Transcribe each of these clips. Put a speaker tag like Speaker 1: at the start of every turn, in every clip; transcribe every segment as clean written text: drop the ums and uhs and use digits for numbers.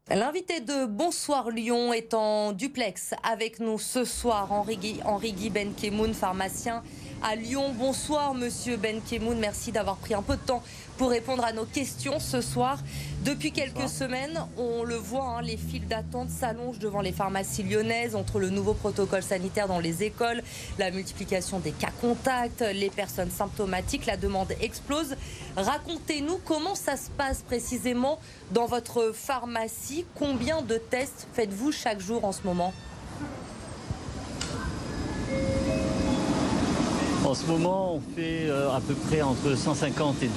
Speaker 1: L'invité de Bonsoir Lyon est en duplex avec nous ce soir, Henri Guy Benkemoun, pharmacien à Lyon. Bonsoir Monsieur Benkemoun, merci d'avoir pris un peu de temps pour répondre à nos questions ce soir. Depuis quelques semaines, on le voit, les files d'attente s'allongent devant les pharmacies lyonnaises entre le nouveau protocole sanitaire dans les écoles, la multiplication des cas contacts, les personnes symptomatiques, la demande explose. Racontez-nous comment ça se passe précisément dans votre pharmacie. Combien de tests faites-vous chaque jour en ce moment ?
Speaker 2: En ce moment, on fait à peu près entre 150 et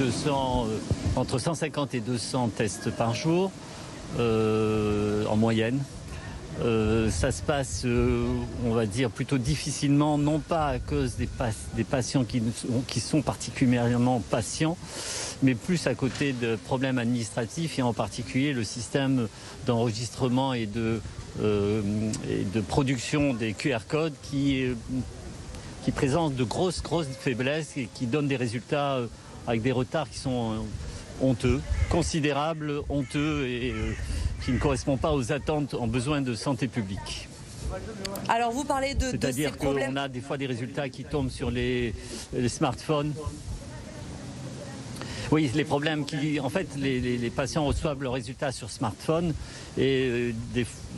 Speaker 2: 200 tests par jour, en moyenne. Ça se passe, on va dire, plutôt difficilement, non pas à cause des patients qui sont particulièrement patients, mais plus à côté de problèmes administratifs et en particulier le système d'enregistrement et de production des QR codes qui présente de grosses faiblesses et qui donnent des résultats avec des retards qui sont honteux, considérables, honteux et qui ne correspondent pas aux attentes en besoin de santé publique.
Speaker 1: Alors vous parlez de ces problèmes.
Speaker 2: C'est-à-dire qu'on a des fois des résultats qui tombent sur les smartphones. Oui, les problèmes en fait, les patients reçoivent leurs résultats sur smartphone et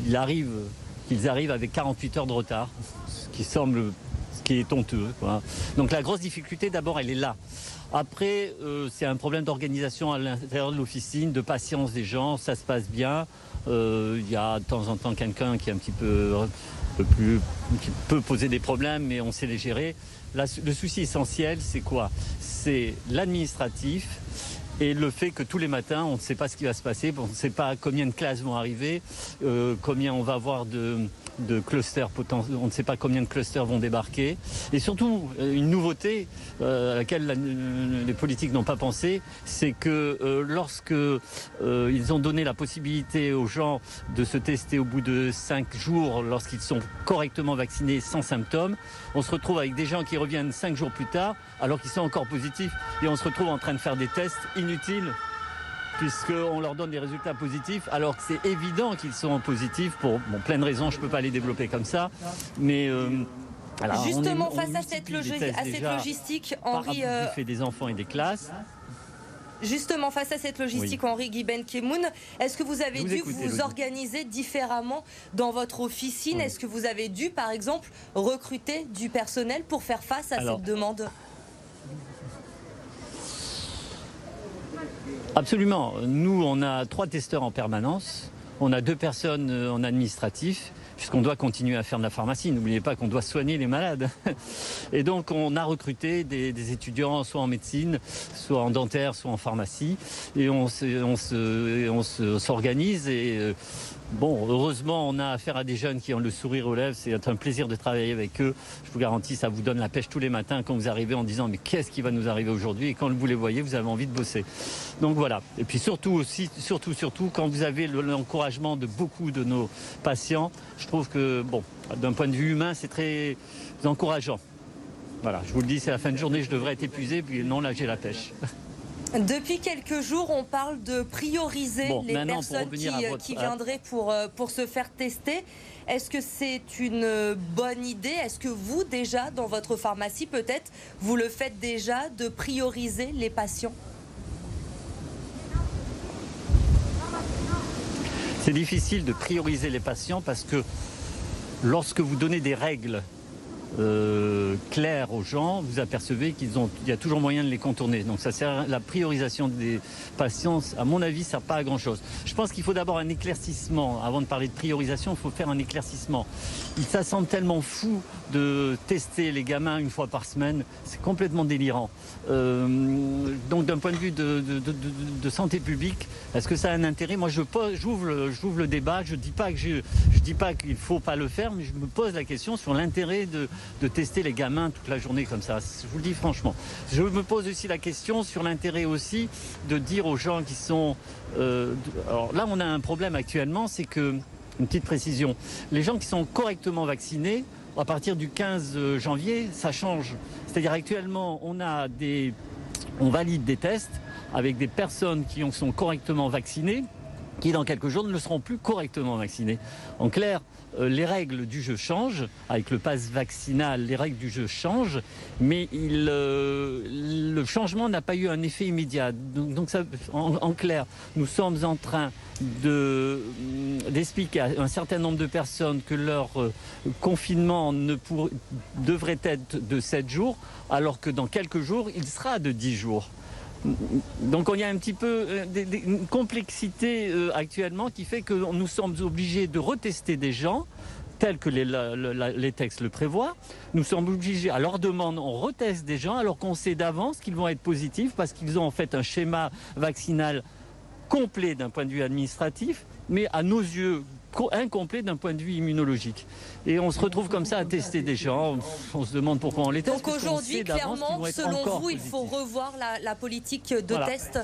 Speaker 2: ils arrivent avec 48 heures de retard, ce qui est honteux, quoi. Donc la grosse difficulté, d'abord, elle est là. Après, c'est un problème d'organisation à l'intérieur de l'officine, de patience des gens, ça se passe bien. Il y a de temps en temps quelqu'un qui est qui peut poser des problèmes, mais on sait les gérer. Là, le souci essentiel, c'est quoi? C'est l'administratif et le fait que tous les matins, on ne sait pas ce qui va se passer, on ne sait pas combien de classes vont arriver, combien on va avoir de clusters potentiels, on ne sait pas combien de clusters vont débarquer. Et surtout, une nouveauté à laquelle les politiques n'ont pas pensé, c'est que lorsque ils ont donné la possibilité aux gens de se tester au bout de 5 jours, lorsqu'ils sont correctement vaccinés sans symptômes, on se retrouve avec des gens qui reviennent 5 jours plus tard, alors qu'ils sont encore positifs, et on se retrouve en train de faire des tests inutiles, puisqu'on leur donne des résultats positifs, alors que c'est évident qu'ils sont positifs pour plein de raisons, je ne peux pas les développer comme ça, mais... alors,
Speaker 1: justement, face à cette logistique, Henri...
Speaker 2: fait des enfants et des classes.
Speaker 1: Justement, face à cette logistique, oui. Henri Guy Benkemoun, est-ce que vous avez dû vous organiser différemment dans votre officine? Oui. Est-ce que vous avez dû, par exemple, recruter du personnel pour faire face à cette demande?
Speaker 2: Absolument. Nous, on a 3 testeurs en permanence. On a 2 personnes en administratif, puisqu'on doit continuer à faire de la pharmacie. N'oubliez pas qu'on doit soigner les malades. Et donc, on a recruté des étudiants, soit en médecine, soit en dentaire, soit en pharmacie. Et on s'organise. Et bon, heureusement, on a affaire à des jeunes qui ont le sourire aux lèvres. C'est un plaisir de travailler avec eux. Je vous garantis, ça vous donne la pêche tous les matins quand vous arrivez en disant « mais qu'est-ce qui va nous arriver aujourd'hui ?» Et quand vous les voyez, vous avez envie de bosser. Donc voilà. Et puis surtout, quand vous avez l'encouragement de beaucoup de nos patients, je trouve que, bon, d'un point de vue humain, c'est très encourageant. Voilà, je vous le dis, c'est la fin de journée, je devrais être épuisé, puis non, là, j'ai la pêche.
Speaker 1: Depuis quelques jours, on parle de prioriser les personnes qui viendraient pour se faire tester. Est-ce que c'est une bonne idée? Est-ce que vous, déjà, dans votre pharmacie, peut-être, vous le faites déjà, de prioriser les patients?
Speaker 2: C'est difficile de prioriser les patients parce que lorsque vous donnez des règles claires aux gens, vous apercevez qu'il y a toujours moyen de les contourner. Donc ça sert, la priorisation des patients, à mon avis, ça ne sert pas à grand chose. Je pense qu'il faut d'abord un éclaircissement. Avant de parler de priorisation, il faut faire un éclaircissement. Ça semble tellement fou de tester les gamins une fois par semaine. C'est complètement délirant. Donc d'un point de vue de santé publique, est-ce que ça a un intérêt? Moi, j'ouvre le débat. Je dis pas qu'il ne faut pas le faire, mais je me pose la question sur l'intérêt de tester les gamins toute la journée comme ça. Je vous le dis franchement. Je me pose aussi la question sur l'intérêt aussi de dire aux gens qui sont... alors là, on a un problème actuellement, c'est que, une petite précision, les gens qui sont correctement vaccinés, à partir du 15 janvier, ça change. C'est-à-dire actuellement, on valide des tests avec des personnes qui sont correctement vaccinées, qui dans quelques jours ne seront plus correctement vaccinés. En clair, les règles du jeu changent. Avec le pass vaccinal, les règles du jeu changent, mais le changement n'a pas eu un effet immédiat. Donc ça, en clair, nous sommes en train d'expliquer à un certain nombre de personnes que leur confinement devrait être de 7 jours, alors que dans quelques jours, il sera de 10 jours. Donc il y a un petit peu une complexité actuellement qui fait que nous sommes obligés de retester des gens tels que les textes le prévoient. Nous sommes obligés, à leur demande, on reteste des gens alors qu'on sait d'avance qu'ils vont être positifs parce qu'ils ont en fait un schéma vaccinal complet d'un point de vue administratif, mais à nos yeux incomplet d'un point de vue immunologique. Et on se retrouve comme ça à tester des gens, on se demande pourquoi on les teste.
Speaker 1: Donc aujourd'hui, clairement, selon vous, il faut revoir la politique de test.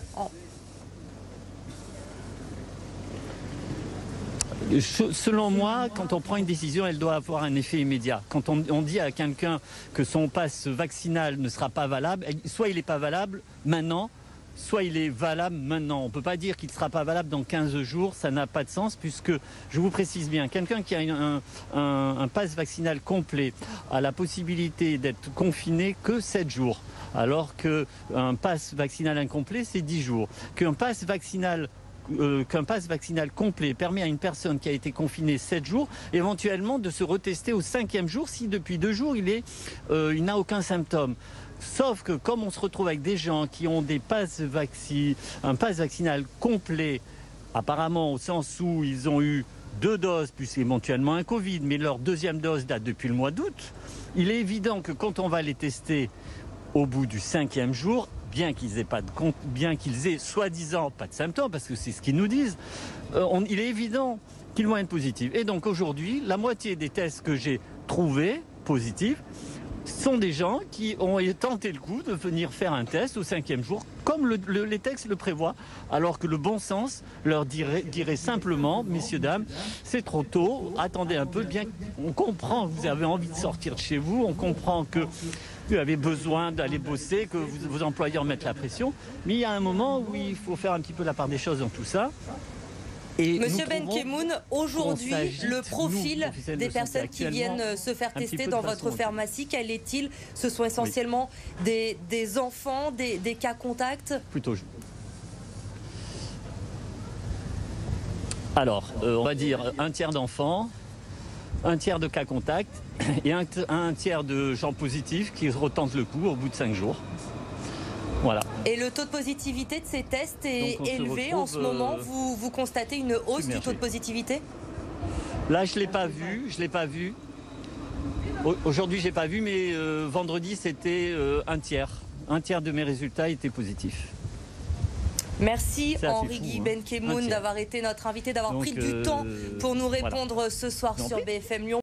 Speaker 2: Selon moi, quand on prend une décision, elle doit avoir un effet immédiat. Quand on dit à quelqu'un que son passe vaccinal ne sera pas valable, soit il n'est pas valable maintenant, soit il est valable maintenant. On ne peut pas dire qu'il ne sera pas valable dans 15 jours, ça n'a pas de sens puisque, je vous précise bien, quelqu'un qui a un pass vaccinal complet a la possibilité d'être confiné que 7 jours, alors qu'un pass vaccinal incomplet, c'est 10 jours. Qu'un pass vaccinal complet permet à une personne qui a été confinée 7 jours, éventuellement de se retester au 5e jour si depuis 2 jours il n'a aucun symptôme. Sauf que comme on se retrouve avec des gens qui ont un pass vaccinal complet, apparemment au sens où ils ont eu 2 doses, plus éventuellement un Covid, mais leur 2e dose date depuis le mois d'août, il est évident que quand on va les tester au bout du 5e jour, bien qu'ils aient soi-disant pas de symptômes, parce que c'est ce qu'ils nous disent, il est évident qu'ils vont être positifs. Et donc aujourd'hui, la moitié des tests que j'ai trouvés positifs sont des gens qui ont tenté le coup de venir faire un test au 5e jour, comme les textes le prévoient, alors que le bon sens leur dirait simplement, messieurs, dames, c'est trop tôt, attendez un peu, bien on comprend que vous avez envie de sortir de chez vous, on comprend que vous avez besoin d'aller bosser, que vos employeurs mettent la pression, mais il y a un moment où il faut faire un petit peu la part des choses dans tout ça.
Speaker 1: Et Monsieur Benkemoun, aujourd'hui, le profil des personnes qui viennent se faire tester dans votre pharmacie, quel est-il? Ce sont essentiellement des enfants, des cas contacts?
Speaker 2: Plutôt. Alors, on va dire un tiers d'enfants, un tiers de cas contacts et un tiers de gens positifs qui retentent le coup au bout de 5 jours. Voilà.
Speaker 1: Et le taux de positivité de ces tests est élevé en ce moment. Vous constatez une hausse du taux de positivité?
Speaker 2: Là, je ne l'ai pas vu. Aujourd'hui, je n'ai pas vu, mais vendredi, c'était un tiers. Un tiers de mes résultats étaient positifs.
Speaker 1: Merci Henri Benkemoun d'avoir été notre invité, d'avoir pris du temps pour nous répondre ce soir sur BFM Lyon.